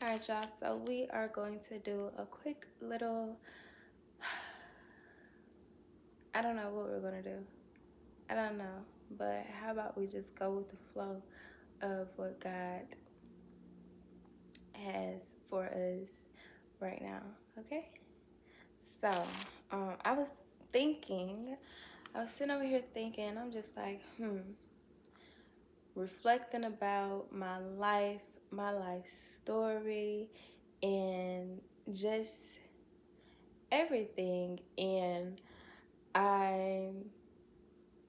Alright, y'all, so we are going to do a quick little, I don't know what we're going to do. I don't know, but how about we just go with the flow of what God has for us right now, okay? So, I was thinking, I was sitting over here thinking, I'm just like, reflecting about my life story, and just everything. And I,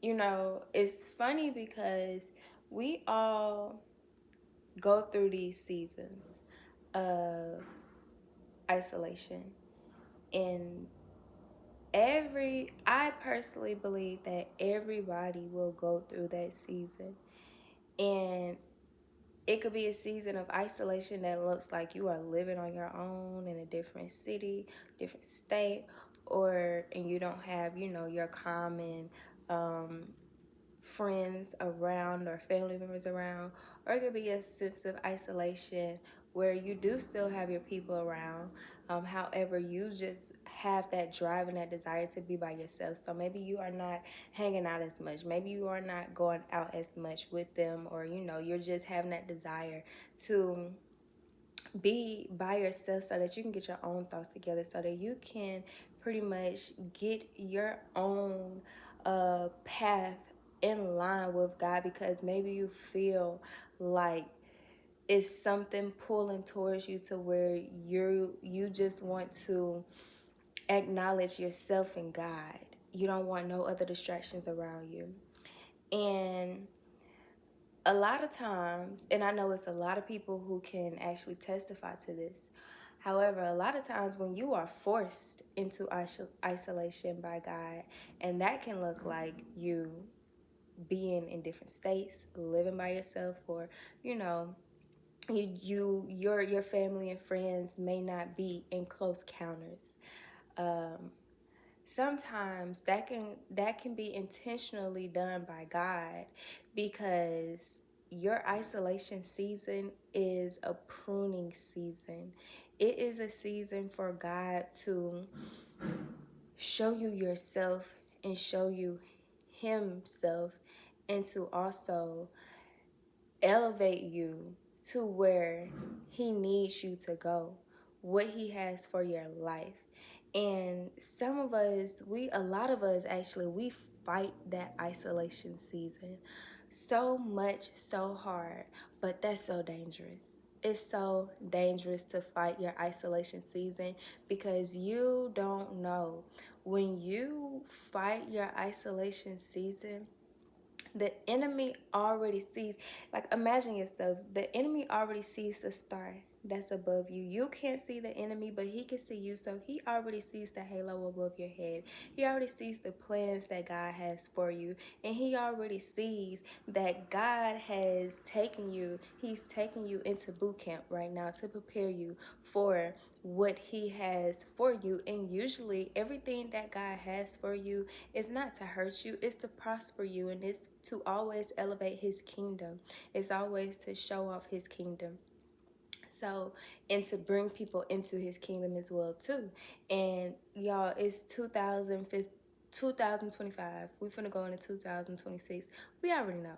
it's funny because we all go through these seasons of isolation. And I personally believe that everybody will go through that season. And it could be a season of isolation that looks like you are living on your own in a different city, different state, and you don't have, your common friends around or family members around. Or it could be a sense of isolation where you do still have your people around. However, you just have that drive and that desire to be by yourself. So maybe you are not hanging out as much. Maybe you are not going out as much with them, or you're just having that desire to be by yourself so that you can get your own thoughts together, so that you can pretty much get your own path in line with God, because maybe you feel like it's something pulling towards you to where you just want to acknowledge yourself and God. You don't want no other distractions around you. And a lot of times, and I know it's a lot of people who can actually testify to this. However, a lot of times when you are forced into isolation by God, and that can look like you being in different states, living by yourself, or your family and friends may not be in close counters. Um, Sometimes that can be intentionally done by God, because your isolation season is a pruning season. It is a season for God to show you yourself and show you himself, and to also elevate you to where he needs you to go, what he has for your life. And a lot of us actually, we fight that isolation season so much, so hard, but that's so dangerous. It's so dangerous to fight your isolation season, because you don't know, when you fight your isolation season, the enemy already sees, like, imagine yourself, the enemy already sees the star that's above you. You can't see the enemy, but he can see you. So he already sees the halo above your head. He already sees the plans that God has for you. And he already sees that God has he's taking you into boot camp right now to prepare you for what he has for you. And usually everything that God has for you is not to hurt you, it's to prosper you, and it's to always elevate his kingdom. It's always to show off his kingdom. So, and to bring people into his kingdom as well too. And y'all, it's 2025. We're finna go into 2026. We already know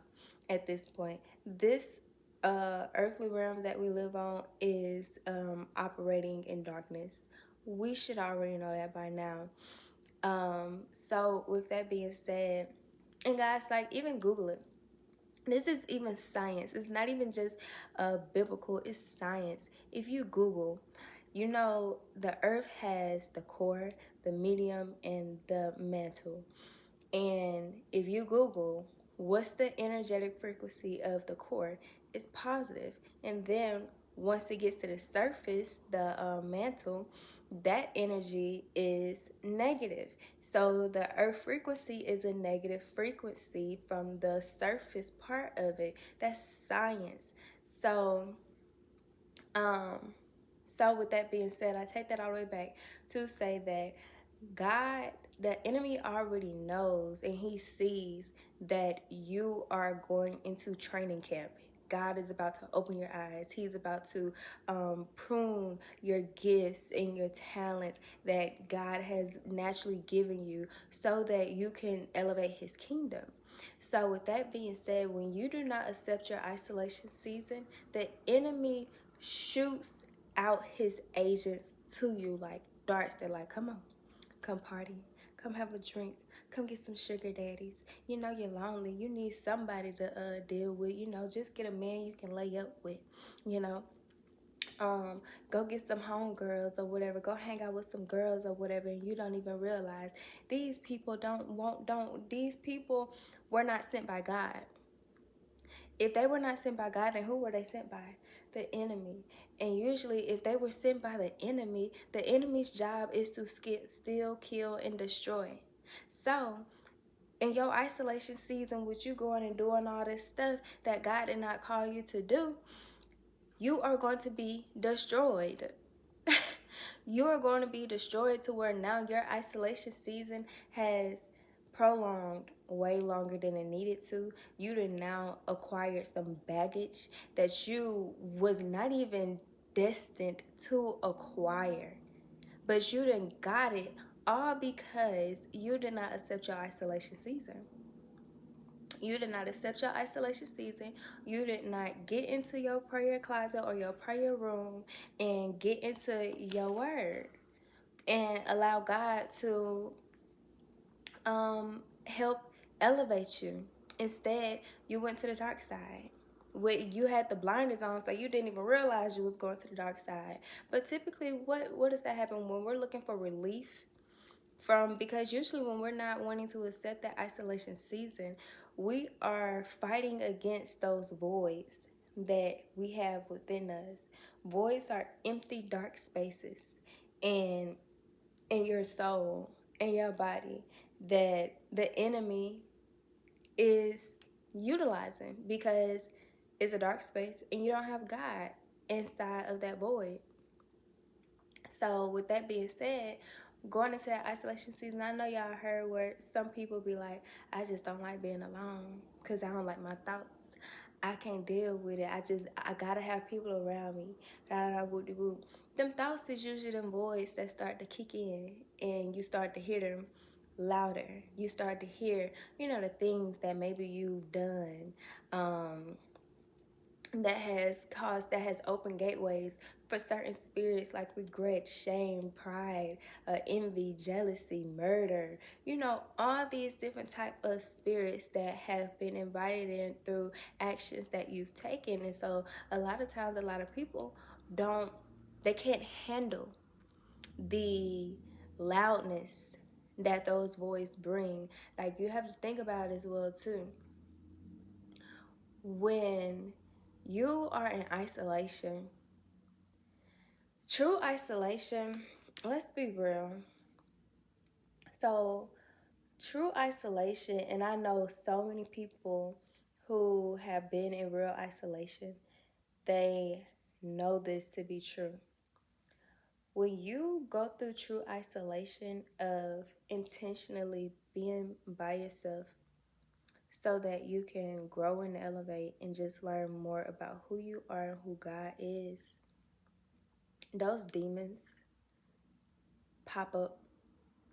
at this point. This earthly realm that we live on is operating in darkness. We should already know that by now. So with that being said, and guys, like, even Google it. This is even science. It's not even just biblical, it's science. If you Google, the earth has the core, the medium, and the mantle. And if you Google, what's the energetic frequency of the core, it's positive. And then once it gets to the surface, the mantle, that energy is negative. So the earth frequency is a negative frequency from the surface part of it. That's science. So, um, so with that being said, I take that all the way back to say that God, the enemy already knows, and he sees that you are going into training camp. God is about to open your eyes. He's about to prune your gifts and your talents that God has naturally given you so that you can elevate His kingdom. So, with that being said, when you do not accept your isolation season, the enemy shoots out his agents to you like darts. They're like, come on, come party, come have a drink, come get some sugar daddies. You know you're lonely, you need somebody to deal with. You know, just get a man you can lay up with. You know, go get some homegirls or whatever. Go hang out with some girls or whatever, and you don't even realize these people don't. These people were not sent by God. If they were not sent by God, then who were they sent by? The enemy. And usually, if they were sent by the enemy's job is to steal, kill, and destroy. So, in your isolation season, with you going and doing all this stuff that God did not call you to do, you are going to be destroyed. You are going to be destroyed to where now your isolation season has prolonged way longer than it needed to. You done now acquired some baggage that you was not even destined to acquire. But you done got it all because you did not accept your isolation season. You did not accept your isolation season. You did not get into your prayer closet or your prayer room and get into your word and allow God to help elevate you. Instead, you went to the dark side. You had the blinders on, so you didn't even realize you was going to the dark side. But typically, what does that happen when we're looking for relief from? Because usually when we're not wanting to accept that isolation season, we are fighting against those voids that we have within us. Voids are empty, dark spaces in your soul, in your body, that the enemy is utilizing because it's a dark space and you don't have God inside of that void. So, with that being said, going into that isolation season, I know y'all heard where some people be like, I just don't like being alone because I don't like my thoughts. I can't deal with it. I gotta have people around me. Da da whoop de whoop. Them thoughts is usually them voids that start to kick in, and you start to hear them louder. You start to hear, the things that maybe you've done, that has opened gateways for certain spirits like regret, shame, pride, envy, jealousy, murder. All these different type of spirits that have been invited in through actions that you've taken. And so a lot of times, a lot of people they can't handle the loudness that those voices bring. Like, you have to think about it as well too. When you are in isolation, true isolation, let's be real. So, true isolation, and I know so many people who have been in real isolation, they know this to be true. When you go through true isolation of intentionally being by yourself so that you can grow and elevate and just learn more about who you are and who God is, those demons pop up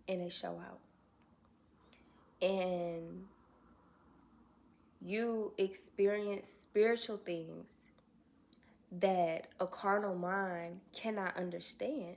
and they show out. And you experience spiritual things that a carnal mind cannot understand.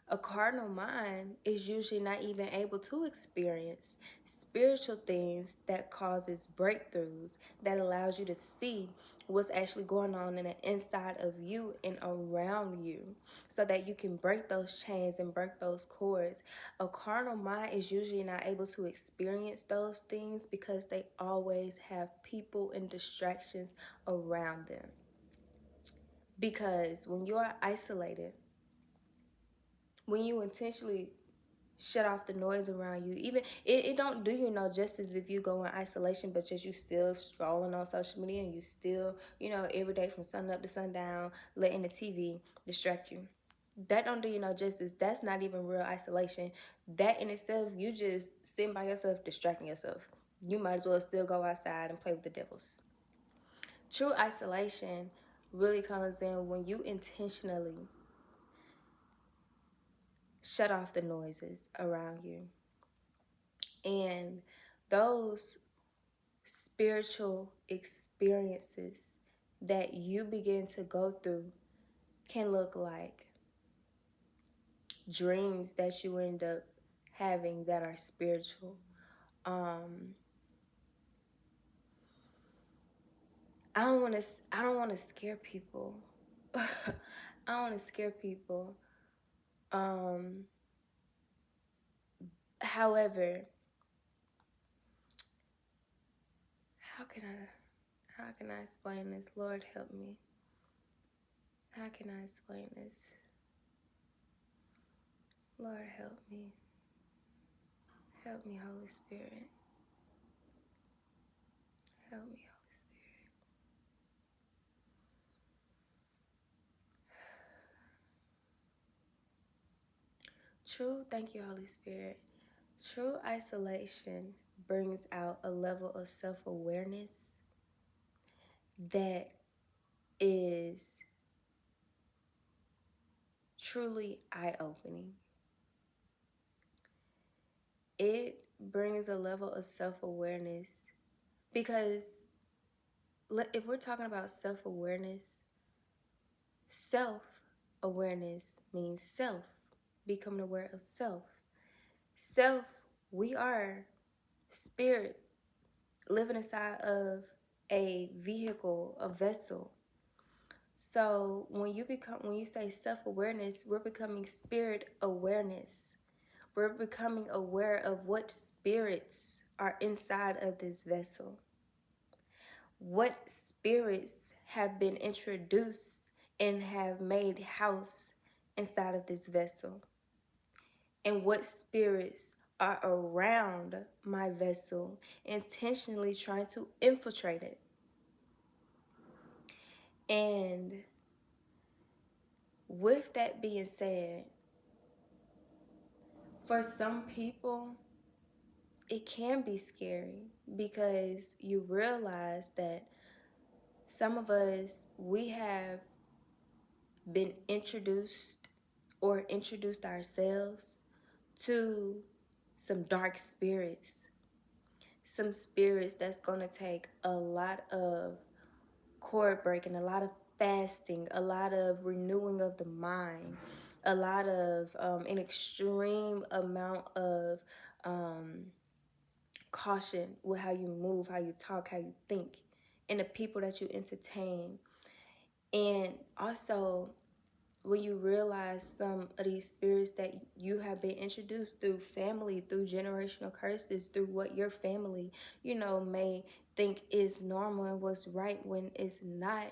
A carnal mind is usually not even able to experience spiritual things that causes breakthroughs, that allows you to see what's actually going on in the inside of you and around you so that you can break those chains and break those cords. A carnal mind is usually not able to experience those things because they always have people and distractions around them. Because when you are isolated, when you intentionally shut off the noise around you, even it don't do you no justice if you go in isolation but just you still scrolling on social media and you still, every day from sun up to sundown letting the TV distract you. That don't do you no justice. That's not even real isolation. That in itself, you just sitting by yourself distracting yourself. You might as well still go outside and play with the devils. True isolation really comes in when you intentionally shut off the noises around you. And those spiritual experiences that you begin to go through can look like dreams that you end up having that are spiritual. Um, I don't want to scare people. I don't want to scare people. Um, However, how can I explain this? Lord help me. How can I explain this? Lord help me. Help me, Holy Spirit. Help me, Holy Spirit. Thank you, Holy Spirit. True isolation brings out a level of self-awareness that is truly eye-opening. It brings a level of self-awareness because if we're talking about self-awareness, self-awareness means self, becoming aware of self. Self, we are spirit living inside of a vehicle, a vessel. So when you say self-awareness, we're becoming spirit awareness. We're becoming aware of what spirits are inside of this vessel. What spirits have been introduced and have made house inside of this vessel. And what spirits are around my vessel, intentionally trying to infiltrate it. And with that being said, for some people, it can be scary because you realize that some of us, we have been introduced or introduced ourselves to some dark spirits. Some spirits that's going to take a lot of cord breaking, a lot of fasting, a lot of renewing of the mind, a lot of an extreme amount of caution with how you move, how you talk, how you think, and the people that you entertain. And also, when you realize some of these spirits that you have been introduced through family, through generational curses, through what your family, may think is normal and what's right when it's not,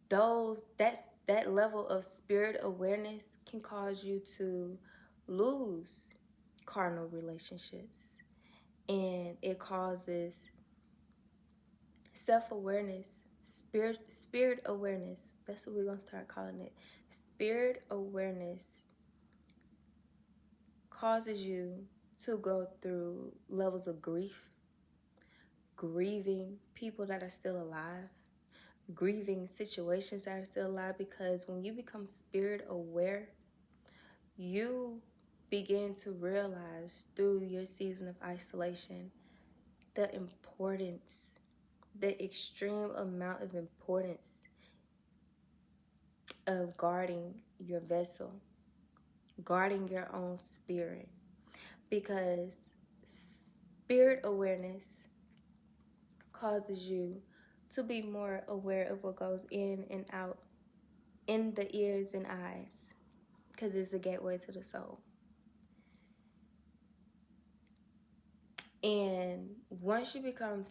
that level of spirit awareness can cause you to lose carnal relationships, and it causes self-awareness, spirit awareness. That's what we're gonna start calling it. Spirit awareness causes you to go through levels of grief, grieving people that are still alive, grieving situations that are still alive, because when you become spirit aware, you begin to realize through your season of isolation the importance, the extreme amount of importance of guarding your vessel, guarding your own spirit, because spirit awareness causes you to be more aware of what goes in and out in the ears and eyes, because it's a gateway to the soul. And once you become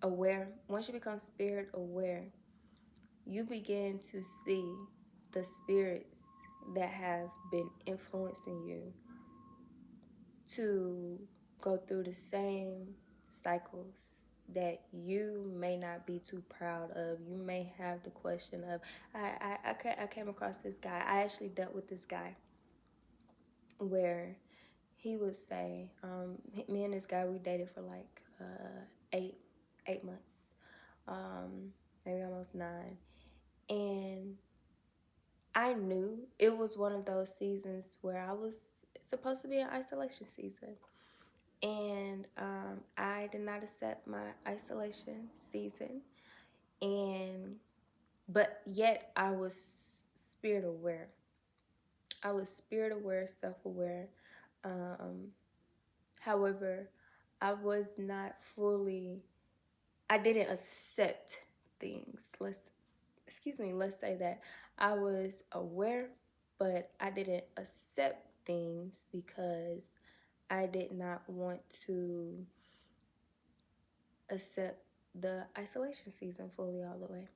once you become spirit aware, you begin to see the spirits that have been influencing you to go through the same cycles that you may not be too proud of. You may have the question of, I came across this guy. I actually dealt with this guy where he would say, me and this guy, we dated for like 8 8 months, maybe almost 9. And I knew it was one of those seasons where I was supposed to be in isolation season. And I did not accept my isolation season. And, but yet I was spirit aware. I was spirit aware, self aware. Um, However, I was not fully, I didn't accept things. Let's say that I was aware, but I didn't accept things because I did not want to accept the isolation season fully all the way.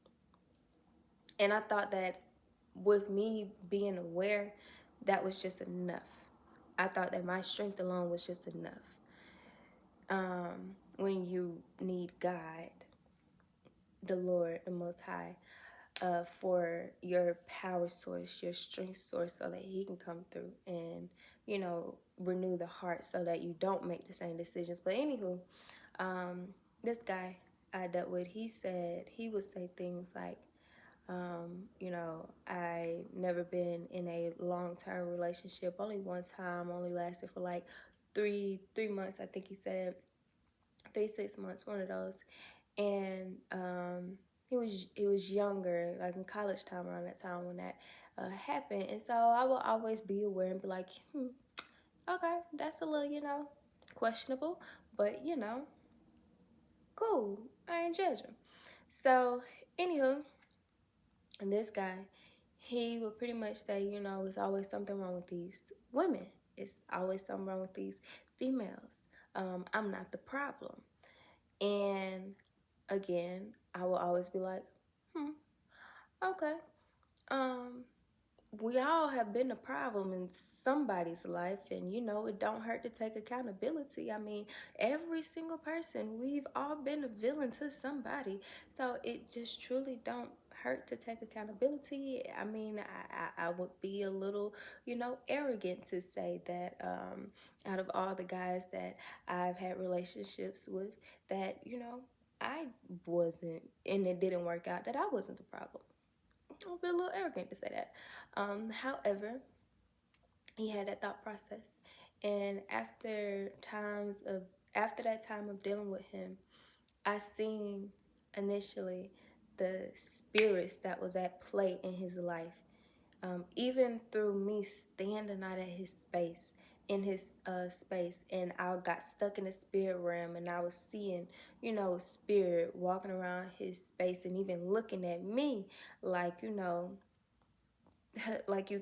And I thought that with me being aware, that was just enough. I thought that my strength alone was just enough. When you need God, the Lord, the Most High, for your power source, your strength source, so that He can come through and, renew the heart so that you don't make the same decisions. But anywho, this guy I dealt with, he would say things like, I never been in a long-term relationship, only one time, only lasted for like three months, I think he said, 3 6 months, one of those. And he was younger, like in college time, around that time when that happened. And so I will always be aware and be like, okay, that's a little, questionable, but cool. I ain't judging. So, anywho, and this guy, he would pretty much say, it's always something wrong with these women. It's always something wrong with these females. I'm not the problem. And again, I will always be like, okay. Um, we all have been a problem in somebody's life, and it don't hurt to take accountability. I mean, every single person, we've all been a villain to somebody, so it just truly don't hurt to take accountability. I mean, I would be a little, arrogant to say that out of all the guys that I've had relationships with, that I wasn't, and it didn't work out, that I wasn't the problem. I'll be a little arrogant to say that. However, he had that thought process, and after that time of dealing with him, I seen initially the spirits that was at play in his life. Even through me standing out at his space, in his space, and I got stuck in the spirit realm, and I was seeing, spirit walking around his space, and even looking at me like, like you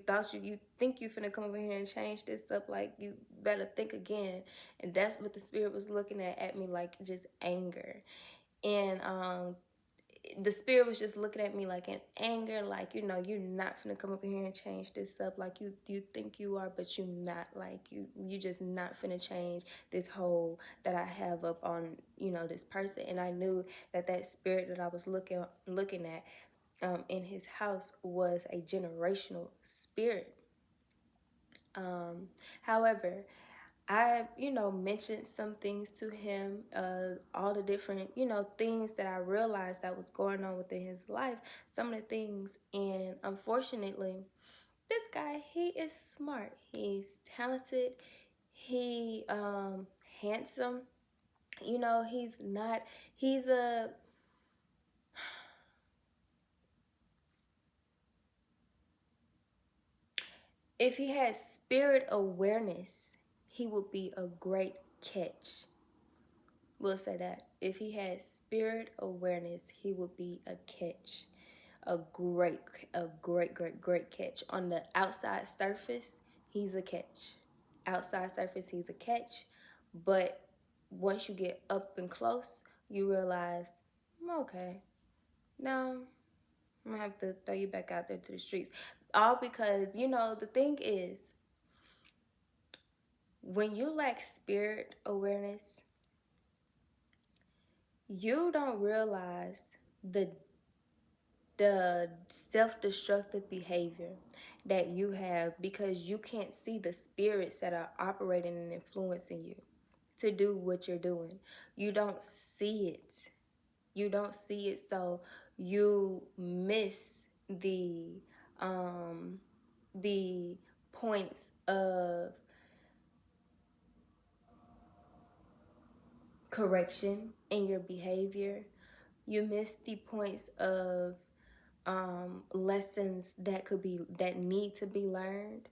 think you finna come over here and change this up, like you better think again. And that's what the spirit was looking at me, like just anger. And the spirit was just looking at me like in anger, like, you're not finna come over here and change this up, like you think you are, but you're not, like you just not finna change this hole that I have up on, this person. And I knew that spirit that I was looking at in his house was a generational spirit. However, I, mentioned some things to him, all the different, things that I realized that was going on within his life, some of the things. And unfortunately, this guy, he is smart. He's talented. He handsome. He's not, he's a, if he had spirit awareness, he would be a great catch. We'll say that. If he had spirit awareness, he would be a catch. A great, great catch. On the outside surface, he's a catch. Outside surface, he's a catch. But once you get up and close, you realize, okay, now I'm gonna have to throw you back out there to the streets. All because, the thing is, when you lack spirit awareness, you don't realize the self-destructive behavior that you have, because you can't see the spirits that are operating and influencing you to do what you're doing. You don't see it. You don't see it, so you miss um the points of correction in your behavior. You miss the points of lessons that need to be learned.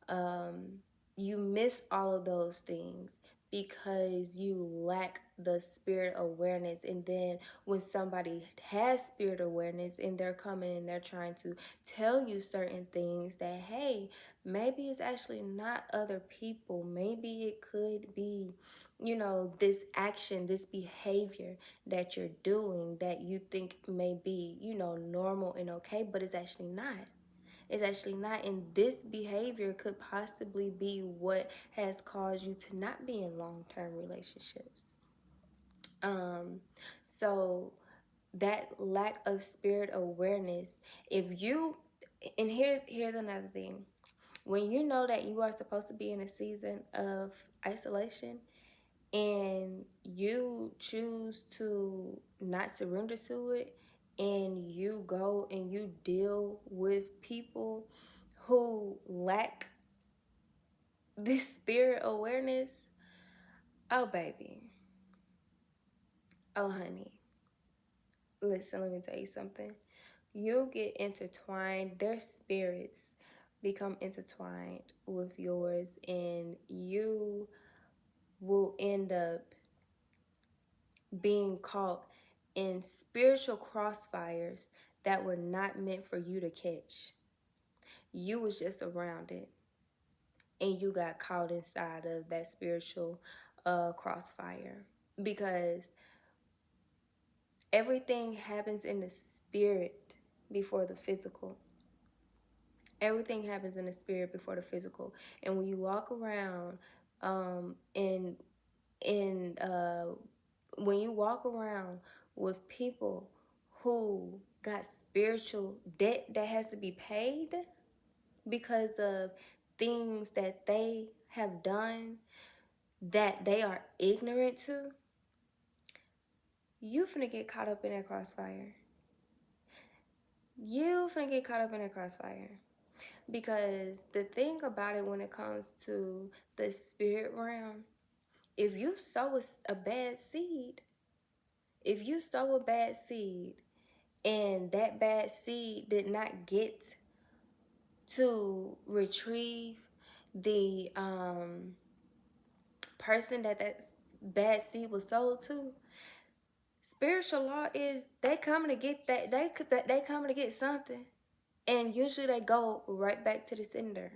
um, you miss all of those things because you lack the spirit awareness. And then when somebody has spirit awareness and they're coming and they're trying to tell you certain things, that hey, maybe it's actually not other people, maybe it could be, this action, this behavior that you're doing that you think may be, normal and okay, but it's actually not. It's actually not. And this behavior could possibly be what has caused you to not be in long-term relationships. Um, so that lack of spirit awareness, if you, and here's another thing. When you know that you are supposed to be in a season of isolation and you choose to not surrender to it, and you go and you deal with people who lack this spirit awareness, oh baby, oh honey, listen, let me tell you something. You'll get intertwined, their spirits become intertwined with yours, and you will end up being caught in spiritual crossfires that were not meant for you to catch. You was just around it, and you got caught inside of that spiritual crossfire, because everything happens in the spirit before the physical. Everything happens in the spirit before the physical. And when you walk around in when you walk around with people who got spiritual debt that has to be paid because of things that they have done that they are ignorant to, you finna get caught up in that crossfire. You finna get caught up in that crossfire. Because the thing about it, when it comes to the spirit realm, if you sow a bad seed, if you sow a bad seed and that bad seed did not get to retrieve the person that bad seed was sold to, spiritual law is they coming to get that, they coming to get something, and usually they go right back to the sender,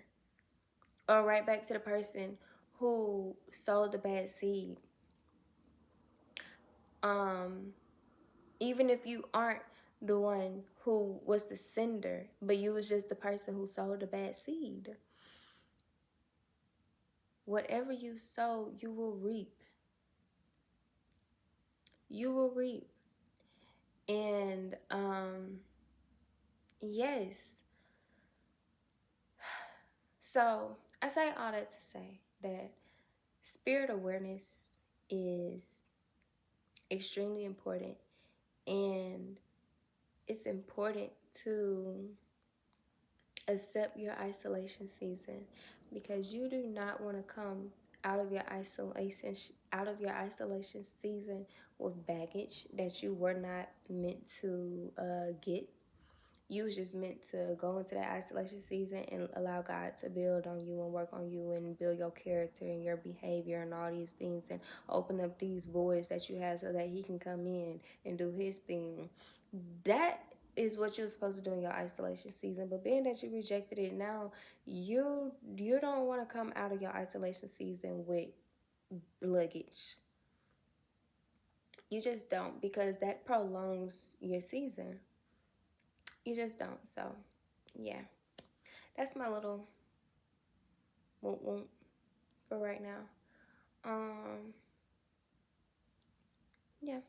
or right back to the person who sowed the bad seed. Even if you aren't the one who was the sender, but you was just the person who sowed the bad seed, whatever you sow, you will reap. You will reap. And yes. So I say all that to say that spirit awareness is extremely important, and it's important to accept your isolation season, because you do not want to come out of your isolation season with baggage that you were not meant to get. You was just meant to go into that isolation season and allow God to build on you and work on you and build your character and your behavior and all these things, and open up these voids that you have so that He can come in and do His thing. That is what you're supposed to do in your isolation season. But being that you rejected it, now you don't want to come out of your isolation season with luggage. You just don't, because that prolongs your season. You just don't. So yeah, that's my little whoop whoop for right now. Yeah.